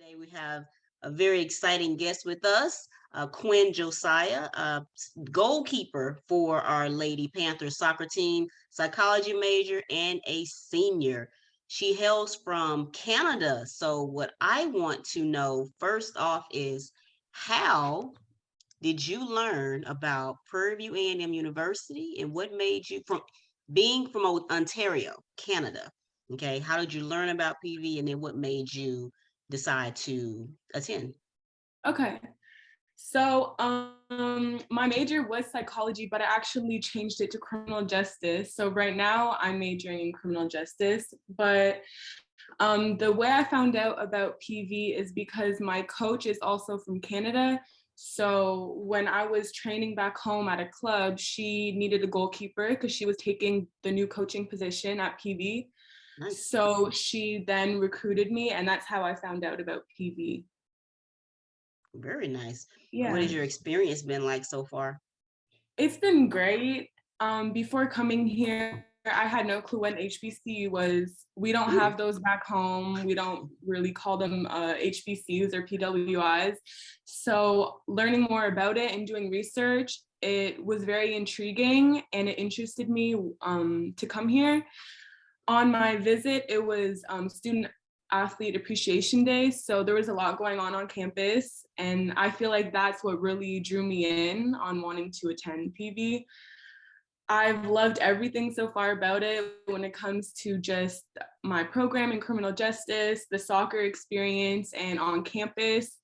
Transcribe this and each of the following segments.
Today we have a very exciting guest with us, Quinn Josiah, goalkeeper for our Lady Panthers soccer team, psychology major, and a senior. She hails from Canada. So what I want to know first off is how did you learn about Prairie View A&M University and what made you from being from Ontario, Canada? Okay, how did you learn about PV and then what made you decide to attend? Okay. So my major was psychology, but I actually changed it to criminal justice. So right now I'm majoring in criminal justice, but the way I found out about PV is because my coach is also from Canada. So when I was training back home at a club, she needed a goalkeeper because she was taking the new coaching position at PV. Nice. So she then recruited me, and that's how I found out about PV. Very nice. What Yeah. has your experience been like so far? It's been great. Before coming here, I had no clue what HBCU was. We don't have those back home. We don't really call them HBCUs or PWIs. So learning more about it and doing research, it was very intriguing and it interested me to come here. On my visit, it was Student Athlete Appreciation Day. So there was a lot going on campus. And I feel like that's what really drew me in on wanting to attend PV. I've loved everything so far about it when it comes to just my program in criminal justice, the soccer experience, and on campus.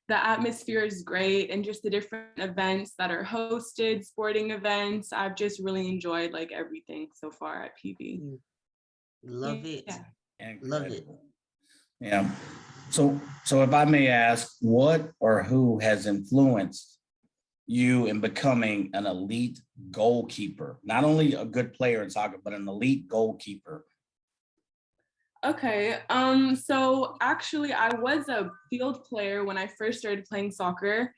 The atmosphere is great, and just the different events that are hosted, sporting events. I've just really enjoyed like everything so far at PV. Love it. Yeah. Love it. Yeah. So if I may ask, what or who has influenced you in becoming an elite goalkeeper? Not only a good player in soccer, but an elite goalkeeper. Okay, so actually I was a field player when I first started playing soccer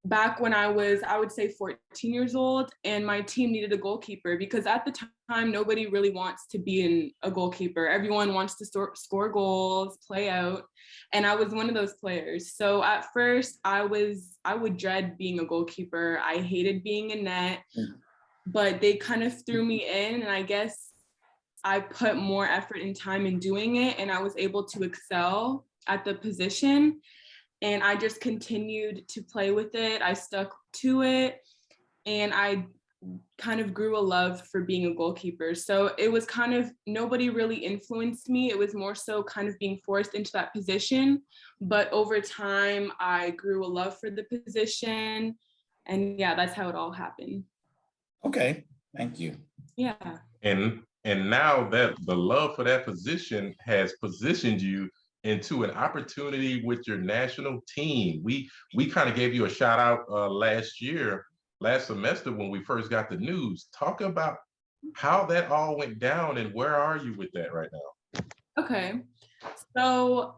back when I would say 14 years old, and my team needed a goalkeeper because at the time, nobody really wants to be a goalkeeper. Everyone wants to score goals, play out, and I was one of those players. So at first I would dread being a goalkeeper. I hated being in net, but they kind of threw me in, and I guess I put more effort and time in doing it, and I was able to excel at the position. And I just continued to play with it. I stuck to it, and I kind of grew a love for being a goalkeeper. So it was kind of, nobody really influenced me. It was more so kind of being forced into that position. But over time, I grew a love for the position. And yeah, that's how it all happened. Okay, thank you. Yeah. And now that the love for that position has positioned you into an opportunity with your national team. We kind of gave you a shout out last semester when we first got the news. Talk about how that all went down and where are you with that right now? Okay, so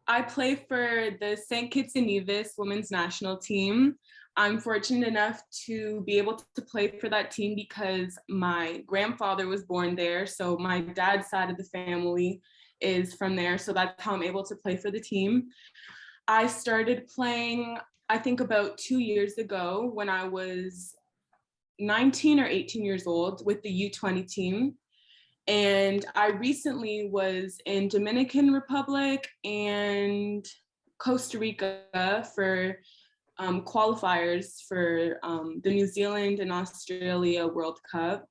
I play for the St. Kitts Nevis women's national team. I'm fortunate enough to be able to play for that team because my grandfather was born there. So my dad's side of the family is from there. So that's how I'm able to play for the team. I started playing, I think about 2 years ago when I was 19 or 18 years old with the U20 team. And I recently was in Dominican Republic and Costa Rica for qualifiers for the New Zealand and Australia World Cup.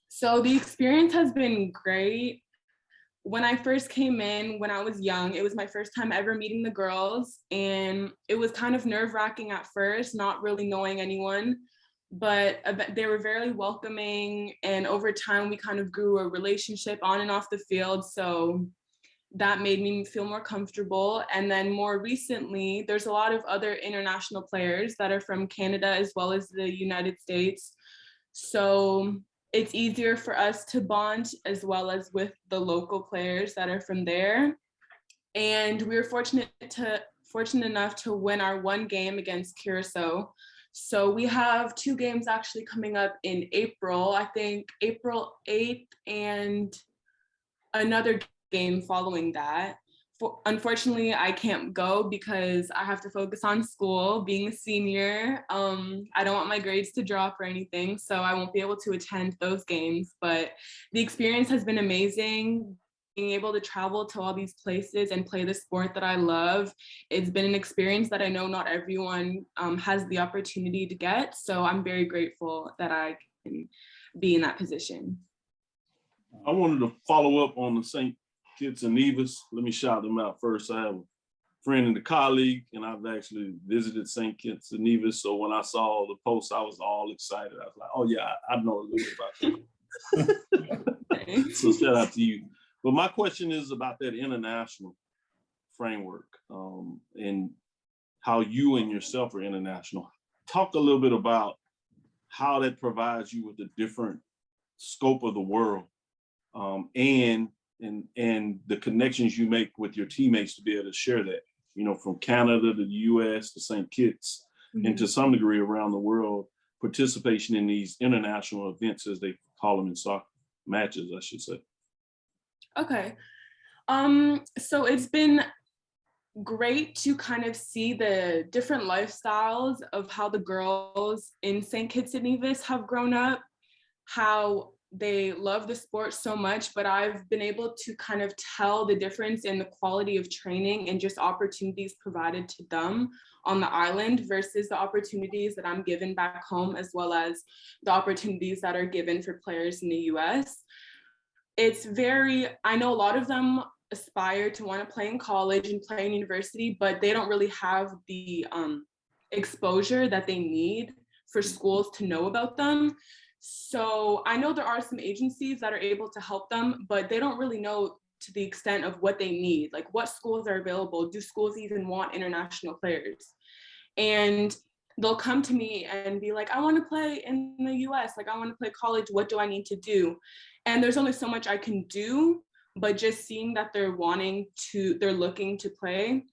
So the experience has been great. When I first came in, when I was young, it was my first time ever meeting the girls, and it was kind of nerve-wracking at first, not really knowing anyone, but they were very welcoming, and over time we kind of grew a relationship on and off the field, so that made me feel more comfortable. And then more recently, there's a lot of other international players that are from Canada as well as the United States. So it's easier for us to bond as well as with the local players that are from there. And we were fortunate enough to win our one game against Curacao. So we have 2 games actually coming up in April, I think April 8th and another game following that unfortunately, I can't go because I have to focus on school, being a senior. I don't want my grades to drop or anything, so I won't be able to attend those games. But the experience has been amazing. Being able to travel to all these places and play the sport that I love, it's been an experience that I know not everyone has the opportunity to get. So I'm very grateful that I can be in that position. I wanted to follow up on the St. Kitts Nevis. Let me shout them out first. I have a friend and a colleague, and I've actually visited St. Kitts Nevis. So when I saw the post, I was all excited. I was like, oh yeah, I know a little bit about that. So shout out to you. But my question is about that international framework and how you and yourself are international. Talk a little bit about how that provides you with a different scope of the world and the connections you make with your teammates to be able to share that, you know, from Canada to the US to St. Kitts, and to some degree around the world, participation in these international events, as they call them in soccer, matches, I should say. Okay. So it's been great to kind of see the different lifestyles of how the girls in St. Kitts Nevis have grown up, how they love the sport so much, but I've been able to kind of tell the difference in the quality of training and just opportunities provided to them on the island versus the opportunities that I'm given back home, as well as the opportunities that are given for players in the US. It's I know a lot of them aspire to want to play in college and play in university, but they don't really have the exposure that they need for schools to know about them. So I know there are some agencies that are able to help them, but they don't really know to the extent of what they need, like what schools are available. Do schools even want international players? And they'll come to me and be like, I want to play in the US, like I want to play college, what do I need to do? And there's only so much I can do, but just seeing that they're looking to play,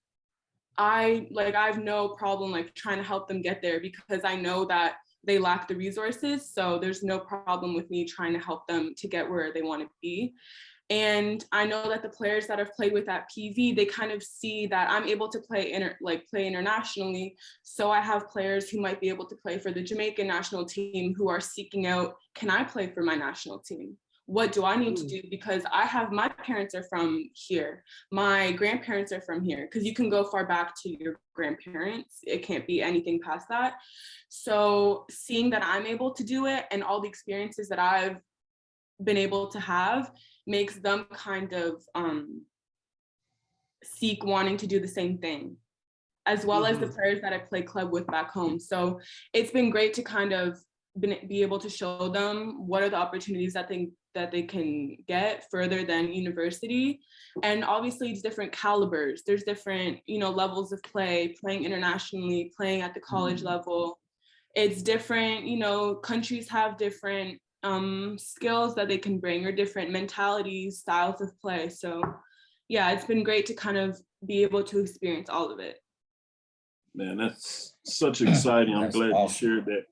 I have no problem like trying to help them get there, because I know that they lack the resources. So there's no problem with me trying to help them to get where they want to be. And I know that the players that I've played with at PV, they kind of see that I'm able to play internationally. So I have players who might be able to play for the Jamaican national team who are seeking out, can I play for my national team? What do I need to do? Because my parents are from here. My grandparents are from here, because you can go far back to your grandparents. It can't be anything past that. So seeing that I'm able to do it and all the experiences that I've been able to have makes them kind of seek wanting to do the same thing, as well as the players that I play club with back home. So it's been great to kind of be able to show them what are the opportunities that they can get further than university. And obviously it's different calibers. There's different, levels of playing internationally, playing at the college level. It's different, countries have different skills that they can bring, or different mentalities, styles of play. So yeah, it's been great to kind of be able to experience all of it. Man, that's such exciting. I'm glad you shared that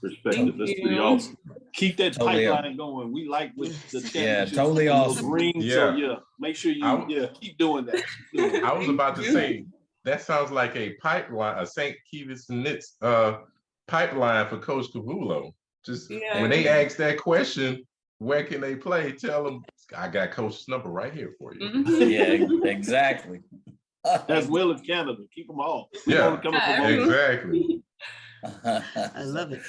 perspective. That's pretty awesome. Keep that pipeline going. We like with the championship. Yeah, totally awesome. Rings, so yeah, make sure you keep doing that. I was about to say, that sounds like a pipeline, a St. Kitts Nevis pipeline for Coach Cavullo. Just when they ask that question, where can they play? Tell them, I got Coach's number right here for you. Yeah, exactly. As well as Canada, keep them all. Yeah, exactly. I love it.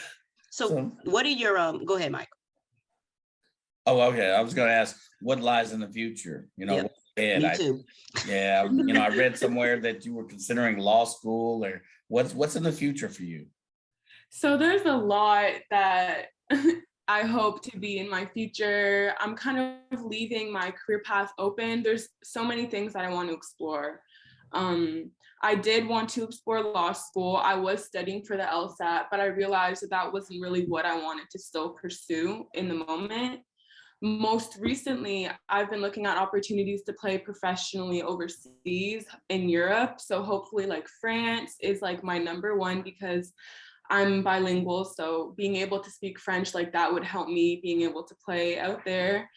So what are your go ahead, Mike? Oh, okay. I was going to ask, what lies in the future? What's ahead? Me too. I read somewhere that you were considering law school, or what's in the future for you? So there's a lot that I hope to be in my future. I'm kind of leaving my career path open. There's so many things that I want to explore. I did want to explore law school. I was studying for the LSAT, but I realized that wasn't really what I wanted to still pursue in the moment. Most recently, I've been looking at opportunities to play professionally overseas in Europe. So hopefully France is my number one, because I'm bilingual, so being able to speak French like that would help me being able to play out there.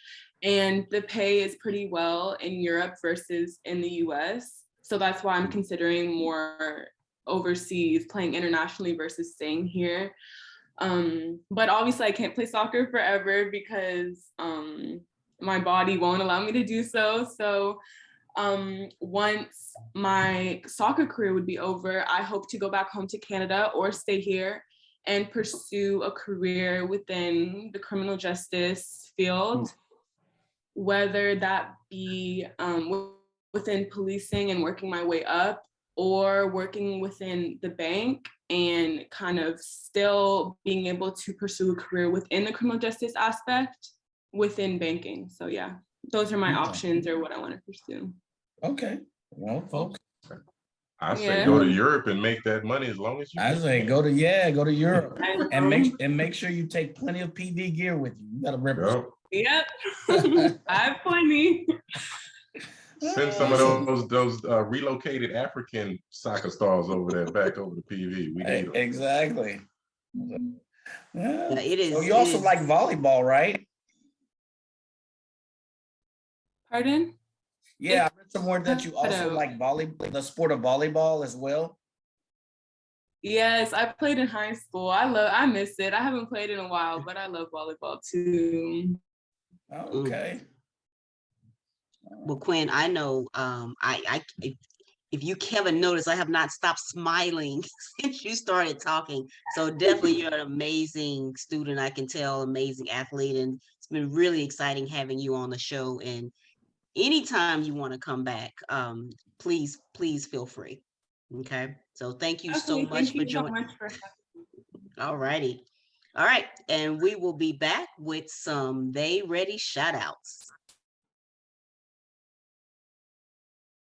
And the pay is pretty well in Europe versus in the US. So that's why I'm considering more overseas, playing internationally versus staying here. But obviously I can't play soccer forever because my body won't allow me to do so. So once my soccer career would be over, I hope to go back home to Canada or stay here and pursue a career within the criminal justice field, whether that be within policing and working my way up, or working within the bank and kind of still being able to pursue a career within the criminal justice aspect within banking. So yeah, those are my options or what I want to pursue. Okay. Well, folks. I say go to Europe and make that money as long as you I can. say go to Europe and make sure you take plenty of PD gear with you. You gotta represent. Yep. I have plenty. Send some of those relocated African soccer stars over there, back over to PV. We need them. Exactly. Yeah. It is. So you also like volleyball, right? Pardon? Yeah, I read somewhere that you also like the sport of volleyball as well. Yes, I played in high school. I miss it. I haven't played in a while, but I love volleyball too. Oh, okay. Well, Quinn, I know if you haven't noticed, I have not stopped smiling since you started talking. So definitely you're an amazing student, I can tell, amazing athlete. And it's been really exciting having you on the show. And anytime you want to come back, please feel free. Okay. So thank you so much for joining. All righty. All right. And we will be back with some They Ready shout outs.